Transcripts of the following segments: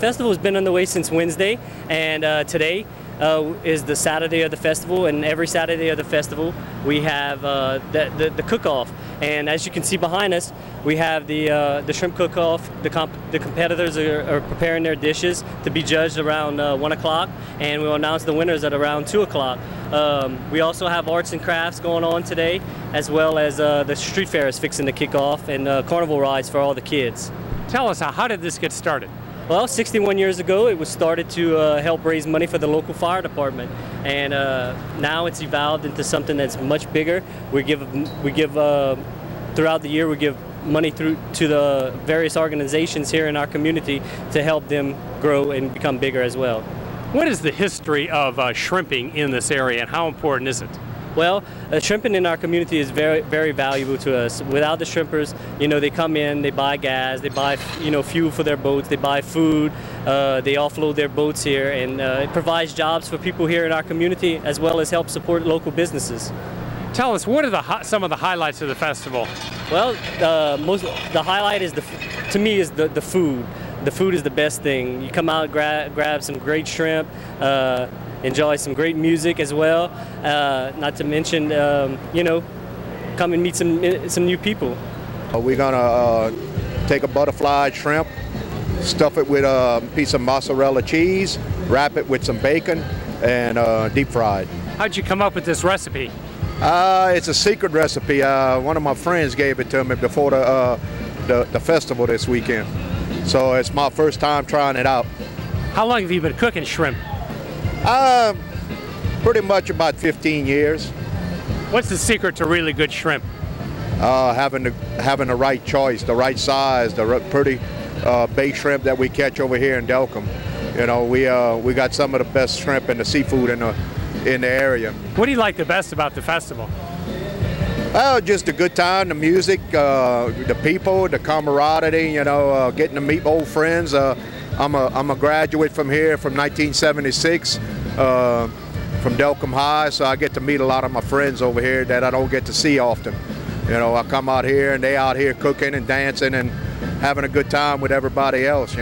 festival has been underway since Wednesday, and today is the Saturday of the festival, and every Saturday of the festival we have the cook-off. And as you can see behind us, we have the shrimp cook-off. The competitors are preparing their dishes to be judged around 1 o'clock, and we'll announce the winners at around 2 o'clock. We also have arts and crafts going on today, as well as the street fair is fixing to kick off, and carnival rides for all the kids. Tell us, how did this get started? Well, 61 years ago, it was started to help raise money for the local fire department, and now it's evolved into something that's much bigger. We give throughout the year, we give money to the various organizations here in our community to help them grow and become bigger as well. What is the history of shrimping in this area, and how important is it? Well, shrimping in our community is very, very valuable to us. Without the shrimpers, they come in, they buy gas, they buy, fuel for their boats, they buy food, they offload their boats here, and it provides jobs for people here in our community, as well as help support local businesses. Tell us, what are some of the highlights of the festival? Well, the highlight is to me is the food. The food is the best thing. You come out, grab some great shrimp, enjoy some great music as well. Not to mention, come and meet some new people. We're gonna take a butterfly shrimp, stuff it with a piece of mozzarella cheese, wrap it with some bacon, and deep fried. How'd you come up with this recipe? It's a secret recipe. One of my friends gave it to me before the festival this weekend. So it's my first time trying it out. How long have you been cooking shrimp? Pretty much about 15 years. What's the secret to really good shrimp? Having the right choice, the right size, the pretty baked shrimp that we catch over here in Delcambre. We got some of the best shrimp and the seafood in the area. What do you like the best about the festival? Just a good time, the music, the people, the camaraderie, getting to meet old friends. I'm a graduate from here from 1976, from Delcambre High, so I get to meet a lot of my friends over here that I don't get to see often. I come out here and they out here cooking and dancing and having a good time with everybody else,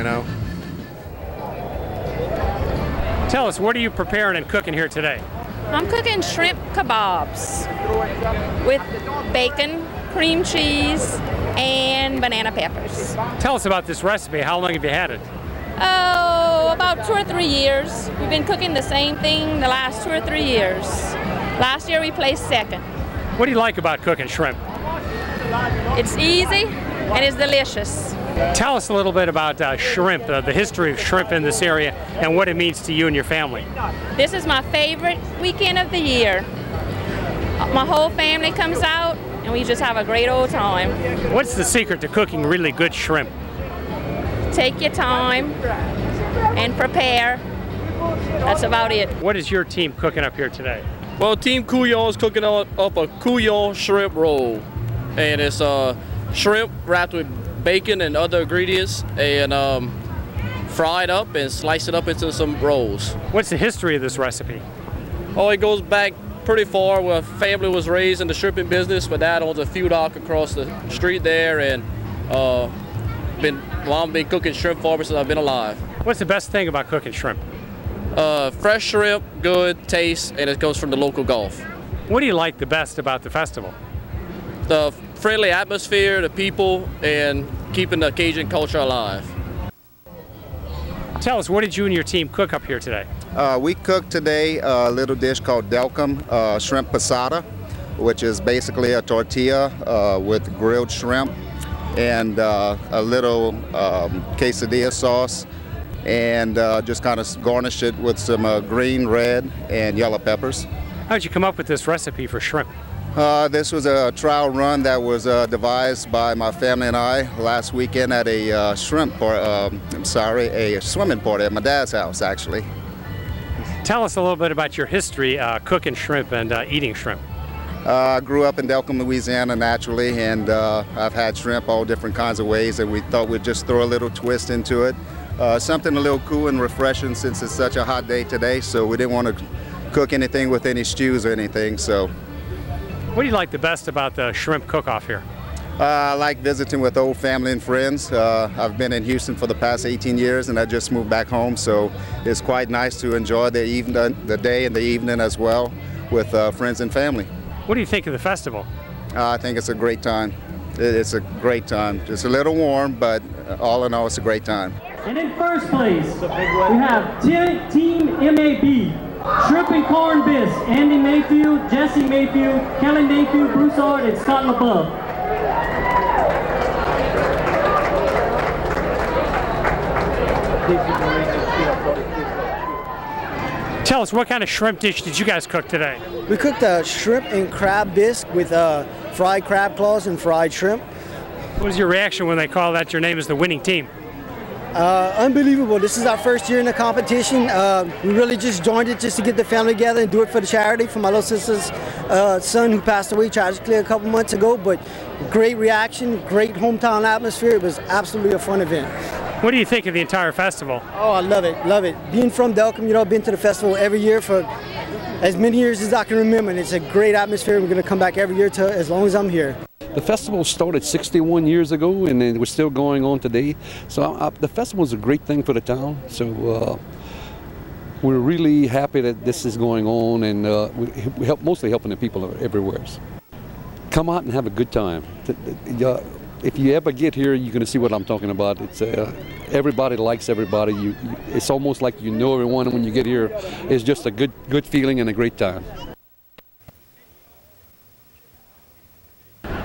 Tell us, what are you preparing and cooking here today? I'm cooking shrimp kebabs with bacon, cream cheese, and banana peppers. Tell us about this recipe. How long have you had it? Oh, about 2 or 3 years. We've been cooking the same thing the last 2 or 3 years. Last year we placed second. What do you like about cooking shrimp? It's easy and it's delicious. Tell us a little bit about shrimp, the history of shrimp in this area, and what it means to you and your family. This is my favorite weekend of the year. My whole family comes out and we just have a great old time. What's the secret to cooking really good shrimp? Take your time and prepare. That's about it. What is your team cooking up here today? Well, Team Couillon is cooking up a Couillon shrimp roll. And it's shrimp wrapped with bacon and other ingredients, and fried up and slice it up into some rolls. What's the history of this recipe? Oh, it goes back pretty far. Where family was raised in the shrimping business. My dad owns a few dock across the street there, and Mom been cooking shrimp for me since I've been alive. What's the best thing about cooking shrimp? Fresh shrimp, good taste, and it goes from the local Gulf. What do you like the best about the festival? The friendly atmosphere, the people, and keeping the Cajun culture alive. Tell us, what did you and your team cook up here today? We cooked today a little dish called Delcambre shrimp passata, which is basically a tortilla with grilled shrimp and a little quesadilla sauce, and just kind of garnish it with some green, red, and yellow peppers. How did you come up with this recipe for shrimp? This was a trial run that was devised by my family and I last weekend at a swimming party at my dad's house, actually. Tell us a little bit about your history cooking shrimp and eating shrimp. I grew up in Delcambre, Louisiana naturally, and I've had shrimp all different kinds of ways, and we thought we'd just throw a little twist into it. Something a little cool and refreshing since it's such a hot day today, so we didn't want to cook anything with any stews or anything. So, what do you like the best about the shrimp cook-off here? I like visiting with old family and friends. I've been in Houston for the past 18 years and I just moved back home, so it's quite nice to enjoy the day and the evening as well with friends and family. What do you think of the festival? I think it's a great time. It's a great time. It's a little warm, but all in all, it's a great time. And in first place, we have Team MAB, Shrimp and Corn Bisque, Andy Mayfield, Jesse Mayfield, Kelly Mayfield, Broussard, and Scott LeBeuf. Tell us, what kind of shrimp dish did you guys cook today? We cooked a shrimp and crab bisque with fried crab claws and fried shrimp. What was your reaction when they called out your name as the winning team? Unbelievable. This is our first year in the competition. We really just joined it just to get the family together and do it for the charity for my little sister's son who passed away tragically a couple months ago. But great reaction, great hometown atmosphere. It was absolutely a fun event. What do you think of the entire festival? Oh, I love it, love it. Being from Delcambre, you know, I've been to the festival every year for as many years as I can remember, and it's a great atmosphere. We're going to come back every year to as long as I'm here. The festival started 61 years ago, and it was still going on today. So the festival is a great thing for the town. So we're really happy that this is going on, and we help mostly helping the people everywhere. Come out and have a good time. If you ever get here, you're going to see what I'm talking about. It's everybody likes everybody. It's almost like you know everyone, and when you get here, it's just a good feeling and a great time.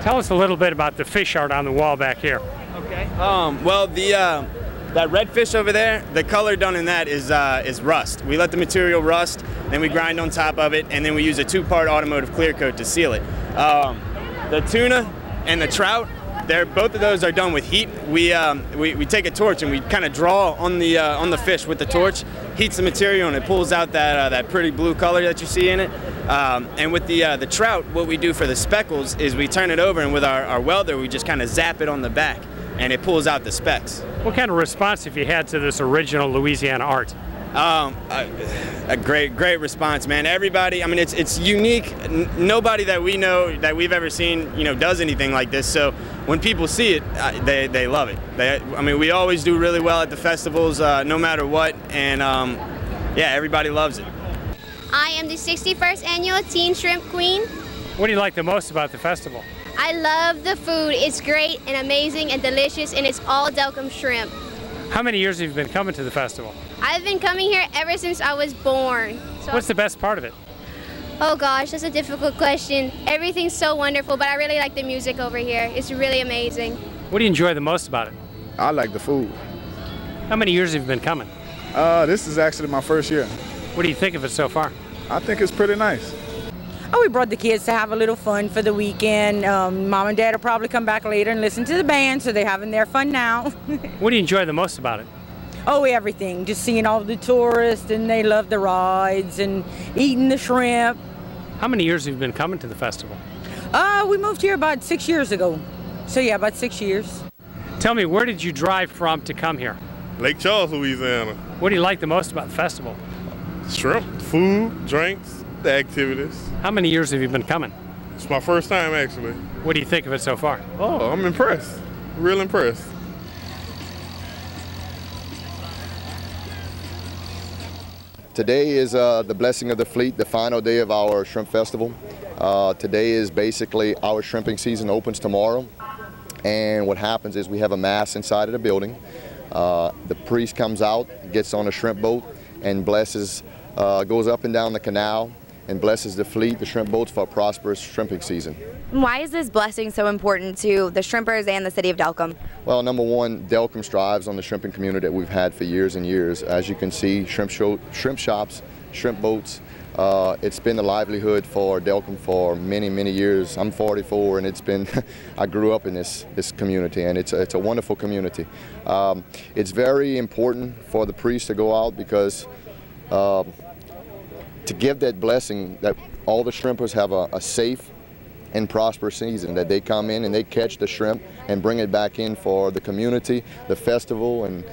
Tell us a little bit about the fish art on the wall back here. Okay. Well, that red fish over there, the color done in that is rust. We let the material rust, then we grind on top of it, and then we use a 2-part automotive clear coat to seal it. The tuna and the trout, both of those are done with heat. We take a torch and we kind of draw on the fish with the torch, heats the material, and it pulls out that pretty blue color that you see in it. And with the trout, what we do for the speckles is we turn it over, and with our welder, we just kind of zap it on the back, and it pulls out the specks. What kind of response have you had to this original Louisiana art? A great response, man. Everybody, I mean, it's unique. Nobody that we know, that we've ever seen, you know, does anything like this. So when people see it, they love it. I mean, we always do really well at the festivals, no matter what, and yeah, everybody loves it. I am the 61st annual Teen Shrimp Queen. What do you like the most about the festival? I love the food. It's great and amazing and delicious, and it's all Delcambre shrimp. How many years have you been coming to the festival? I've been coming here ever since I was born. So what's the best part of it? Oh gosh, that's a difficult question. Everything's so wonderful, but I really like the music over here. It's really amazing. What do you enjoy the most about it? I like the food. How many years have you been coming? This is actually my first year. What do you think of it so far? I think it's pretty nice. Oh, we brought the kids to have a little fun for the weekend. Mom and Dad will probably come back later and listen to the band, so they're having their fun now. What do you enjoy the most about it? Oh, everything. Just seeing all the tourists, and they love the rides and eating the shrimp. How many years have you been coming to the festival? We moved here about 6 years ago. So yeah, about 6 years. Tell me, where did you drive from to come here? Lake Charles, Louisiana. What do you like the most about the festival? Shrimp, food, drinks, the activities. How many years have you been coming? It's my first time, actually. What do you think of it so far? Oh, I'm impressed. Real impressed. Today is the Blessing of the Fleet, the final day of our shrimp festival. Today is basically our shrimping season opens tomorrow. And what happens is we have a mass inside of the building. The priest comes out, gets on a shrimp boat, and blesses, goes up and down the canal and blesses the fleet, the shrimp boats, for a prosperous shrimping season. Why is this blessing so important to the shrimpers and the city of Delcambre? Well, number one, Delcambre strives on the shrimping community that we've had for years and years. As you can see, shrimp shops, shrimp boats, it's been the livelihood for Delcambre for many, many years. I'm 44, and it's been, I grew up in this community, and it's a wonderful community. It's very important for the priest to go out because to give that blessing that all the shrimpers have a safe and prosperous season, that they come in and they catch the shrimp and bring it back in for the community, the festival, and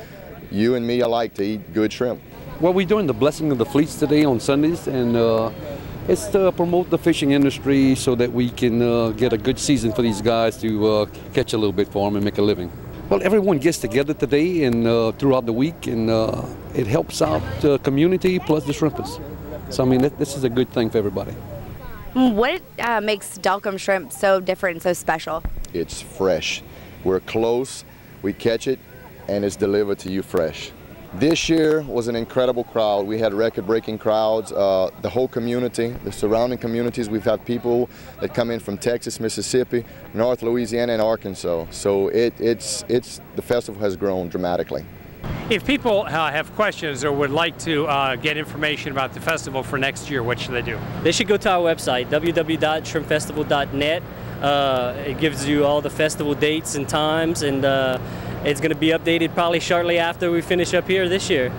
you and me alike to eat good shrimp. Well, we're doing the Blessing of the Fleets today on Sundays, and It's to promote the fishing industry so that we can get a good season for these guys to catch a little bit for them and make a living. Well, everyone gets together today and throughout the week, and it helps out the community plus the shrimpers. So I mean, this is a good thing for everybody. What makes Delcambre shrimp so different and so special? It's fresh. We're close, we catch it, and it's delivered to you fresh. This year was an incredible crowd. We had record-breaking crowds. The whole community, the surrounding communities, we've had people that come in from Texas, Mississippi, North Louisiana, and Arkansas. So the festival has grown dramatically. If people have questions or would like to get information about the festival for next year, what should they do? They should go to our website, www.shrimpfestival.net. It gives you all the festival dates and times, and it's going to be updated probably shortly after we finish up here this year.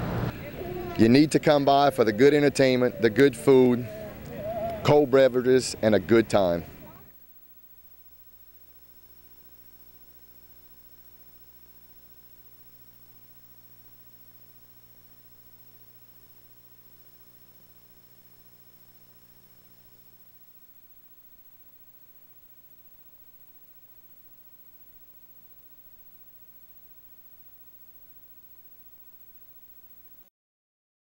You need to come by for the good entertainment, the good food, cold beverages, and a good time.